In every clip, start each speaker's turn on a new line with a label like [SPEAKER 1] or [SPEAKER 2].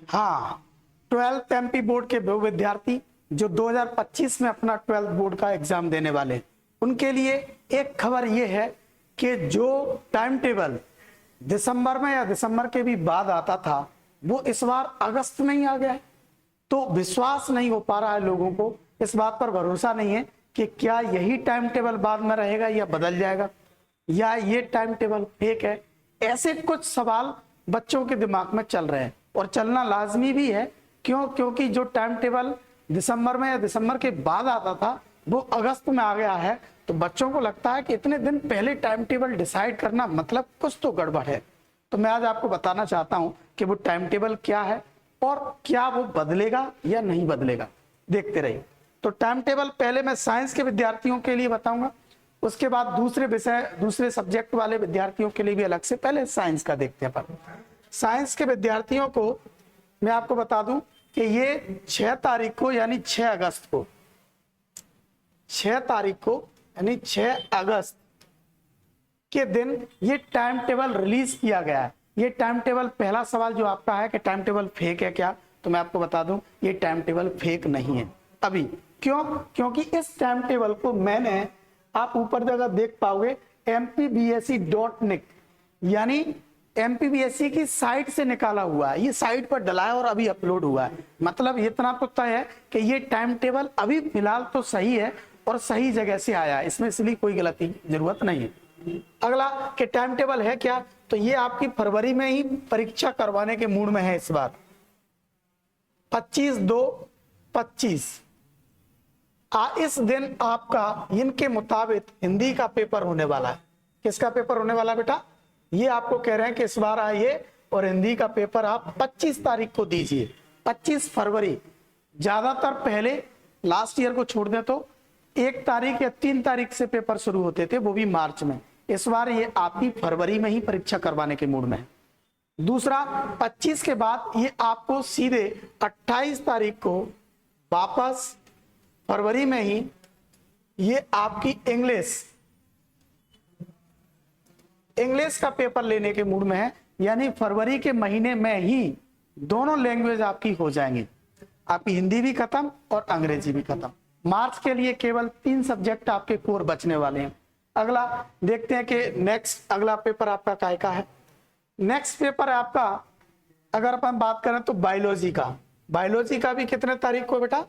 [SPEAKER 1] हाँ, 12th MP board के वो विद्यार्थी जो 2025 में अपना 12th बोर्ड का एग्जाम देने वाले हैं, उनके लिए एक खबर ये है कि जो टाइम टेबल दिसंबर में या दिसंबर के भी बाद आता था, वो इस बार अगस्त में ही आ गया है। तो विश्वास नहीं हो पा रहा है लोगों को, इस बात पर भरोसा नहीं है कि क्या यही टाइम टेबल बाद में रहेगा या बदल जाएगा, या ये टाइम टेबल फेक है। ऐसे कुछ सवाल बच्चों के दिमाग में चल रहे हैं और चलना लाजमी भी है। क्योंकि जो टाइम टेबल दिसंबर में या दिसंबर के बाद आता था, वो अगस्त में आ गया है। तो बच्चों को लगता है कि इतने दिन पहले टाइम टेबल डिसाइड करना मतलब कुछ तो गड़बड़ है। तो मैं आज आपको बताना चाहता हूं कि वो टाइम टेबल क्या है और क्या वो बदलेगा या नहीं बदलेगा। देखते रहिए। तो टाइम टेबल पहले मैं साइंस के विद्यार्थियों के लिए बताऊंगा, उसके बाद दूसरे सब्जेक्ट वाले विद्यार्थियों के लिए भी अलग से। पहले साइंस का देखते हैं। पर साइंस के विद्यार्थियों को मैं आपको बता दूं कि ये 6 तारीख को यानी 6 अगस्त को 6 तारीख को यानी 6 अगस्त के दिन ये टाइम टेबल रिलीज किया गया है। ये टाइम टेबल, पहला सवाल जो आपका है कि टाइम टेबल फेक है क्या, तो मैं आपको बता दूं ये टाइम टेबल फेक नहीं है अभी। क्योंकि इस टाइम टेबल को मैंने, आप ऊपर जगह देख पाओगे, mpbse.nic यानी एमपीबीएससी की साइट से निकाला हुआ है। ये साइट पर डला है और अभी अपलोड हुआ है। मतलब इतना तो तय है कि ये टाइम टेबल अभी फिलहाल तो सही है और सही जगह से आया है, इसमें इसलिए कोई गलती जरूरत नहीं है। अगला कि टाइम टेबल है क्या, तो ये आपकी फरवरी में ही परीक्षा करवाने के मूड में है इस बार। 25/2/25 इस दिन आपका इनके मुताबिक हिंदी का पेपर होने वाला है। किसका पेपर होने वाला है बेटा, ये आपको कह रहे हैं कि इस बार आइए और हिंदी का पेपर आप 25 तारीख को दीजिए। 25 फरवरी, ज्यादातर पहले लास्ट ईयर को छोड़ दें तो 1 तारीख या 3 तारीख से पेपर शुरू होते थे, वो भी मार्च में। इस बार ये आपकी फरवरी में ही परीक्षा करवाने के मूड में है। दूसरा, 25 के बाद ये आपको सीधे 28 तारीख को वापस फरवरी में ही ये आपकी इंग्लिश का पेपर लेने के मूड में है। यानी फरवरी के महीने में ही दोनों लैंग्वेज आपकी हो जाएंगी, आपकी हिंदी भी खत्म और अंग्रेजी भी खत्म। मार्च के लिए केवल 3 सब्जेक्ट आपके कोर बचने वाले हैं। अगला देखते हैं कि नेक्स्ट अगला पेपर आपका काय का है। नेक्स्ट पेपर है आपका, अगर अपन बात करें तो बायोलॉजी का। बायोलॉजी का भी कितने तारीख को बेटा,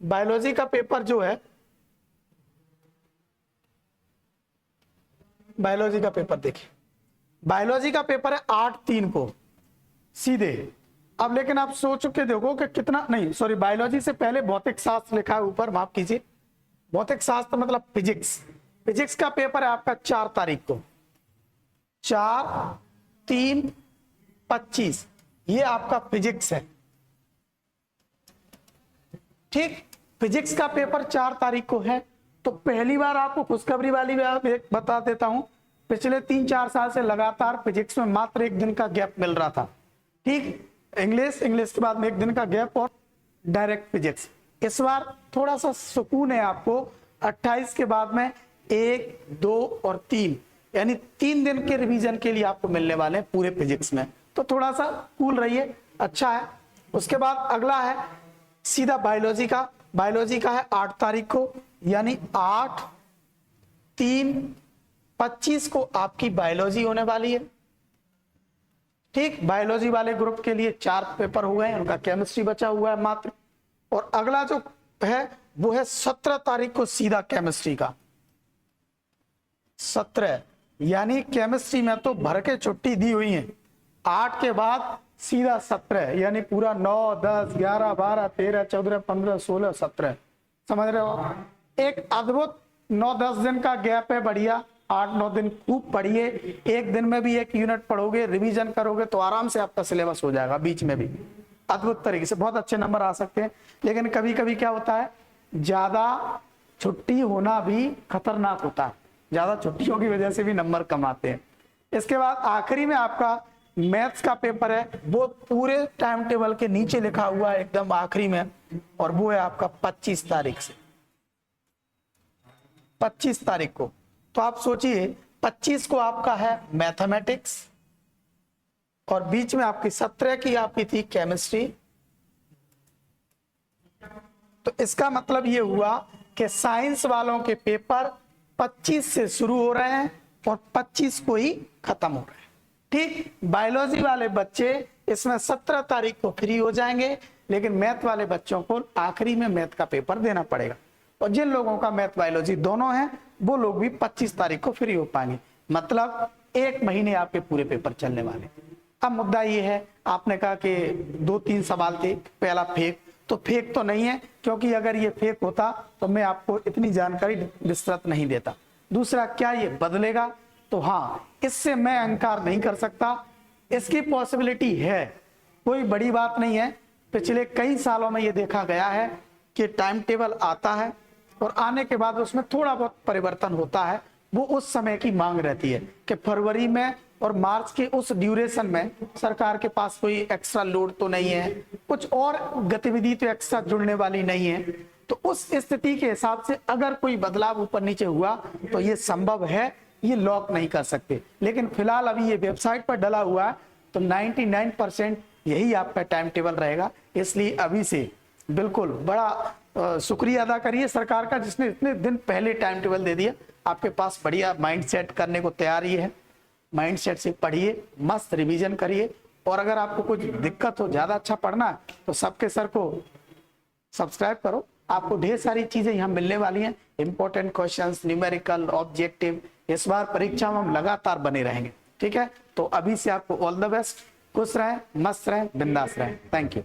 [SPEAKER 1] बायोलॉजी का पेपर जो है, बायोलॉजी का पेपर देखिए, बायोलॉजी का पेपर है 8/3 को सीधे। अब लेकिन आप सोच के देखो कि कितना, नहीं सॉरी, बायोलॉजी से पहले भौतिक शास्त्र लिखा है ऊपर, माफ कीजिए, भौतिक शास्त्र मतलब फिजिक्स। फिजिक्स का पेपर है आपका 4 तारीख को, 4/3/25 ये आपका फिजिक्स है। ठीक, फिजिक्स का पेपर 4 तारीख को है। तो पहली बार आपको खुशखबरी वाली बता देता हूं, पिछले 3-4 साल से लगातार फिजिक्स में मात्र 1 दिन का गैप मिल रहा था। ठीक, इंग्लिश के बाद में 1 दिन का गैप और डायरेक्ट फिजिक्स। इस बार थोड़ा सा सुकून है आपको, 28 के बाद में 1, 2 और 3 यानी 3 दिन के रिवीजन के लिए आपको मिलने वाले हैं पूरे फिजिक्स में। तो थोड़ा सा कूल रहिए, अच्छा है। उसके बाद अगला है सीधा बायोलॉजी का। बायोलॉजी का है 8 तारीख को, यानी 8/3/25 को आपकी बायोलॉजी होने वाली है। ठीक, बायोलॉजी वाले ग्रुप के लिए 4 पेपर हुए हैं, उनका केमिस्ट्री बचा हुआ है मात्र। और अगला जो है वो है 17 तारीख को सीधा केमिस्ट्री का। 17 यानी केमिस्ट्री में तो भर के छुट्टी दी हुई है। 8 के बाद सीधा 17 यानी पूरा 9, 10, 11, 12, 13, 14, 15, 16, 17, समझ रहे हो। एक अद्भुत 9-10 दिन का गैप है, बढ़िया। 8-9 दिन खूब पढ़िए, 1 दिन में भी 1 यूनिट पढ़ोगे, रिवीजन करोगे तो आराम से आपका सिलेबस हो जाएगा। बीच में भी अद्भुत तरीके से बहुत अच्छे नंबर आ सकते हैं। लेकिन कभी कभी क्या होता है, ज्यादा छुट्टी होना भी खतरनाक होता है, ज्यादा छुट्टियों की वजह से भी नंबर कम आते हैं। इसके बाद आखिरी में आपका मैथ्स का पेपर है, वो पूरे टाइम टेबल के नीचे लिखा हुआ है एकदम आखिरी में, और वो है आपका 25 तारीख से, 25 तारीख को। तो आप सोचिए 25 को आपका है मैथमेटिक्स, और बीच में आपकी 17 की आपकी थी केमिस्ट्री। तो इसका मतलब ये हुआ कि साइंस वालों के पेपर 25 से शुरू हो रहे हैं और 25 को ही खत्म हो रहे हैं। ठीक, बायोलॉजी वाले बच्चे इसमें 17 तारीख को फ्री हो जाएंगे, लेकिन मैथ वाले बच्चों को आखिरी में मैथ का पेपर देना पड़ेगा। और जिन लोगों का मैथ बायोलॉजी दोनों है वो लोग भी 25 तारीख को फ्री हो पाएंगे। मतलब 1 महीने आपके पूरे पेपर चलने वाले। अब मुद्दा ये है, आपने कहा कि 2-3 सवाल थे, पहला फेक, तो फेक तो नहीं है, क्योंकि अगर ये फेक होता तो मैं आपको इतनी जानकारी विस्तृत नहीं देता। दूसरा, क्या ये बदलेगा? तो हाँ, इससे मैं इंकार नहीं कर सकता, इसकी पॉसिबिलिटी है, कोई बड़ी बात नहीं है। पिछले कई सालों में ये देखा गया है कि टाइम टेबल आता है और आने के बाद उसमें थोड़ा बहुत परिवर्तन होता है। वो उस समय की मांग रहती है कि फरवरी में और मार्च के उस ड्यूरेशन में सरकार के पास कोई एक्स्ट्रा लोड तो नहीं है, कुछ और गतिविधि तो एक्स्ट्रा जुड़ने वाली नहीं है। तो उस स्थिति के हिसाब से अगर कोई बदलाव ऊपर नीचे हुआ तो ये संभव है, ये लॉक नहीं कर सकते। लेकिन फिलहाल अभी ये वेबसाइट पर डला हुआ है तो 99% यही आपका टाइम टेबल रहेगा। इसलिए अभी से बिल्कुल बड़ा शुक्रिया अदा करिए सरकार का, जिसने इतने दिन पहले टाइम टेबल दे दिया। आपके पास बढ़िया माइंड सेट करने को तैयार ही है, माइंड सेट से पढ़िए, मस्त रिवीजन करिए। और अगर आपको कुछ दिक्कत हो, ज्यादा अच्छा पढ़ना है, तो सबके सर को सब्सक्राइब करो, आपको ढेर सारी चीजें यहाँ मिलने वाली हैं। इंपॉर्टेंट क्वेश्चंस, न्यूमेरिकल, ऑब्जेक्टिव, इस बार परीक्षा में हम लगातार बने रहेंगे। ठीक है, तो अभी से आपको ऑल द बेस्ट, खुश रहें, मस्त रहें, बिंदास रहें। Thank you.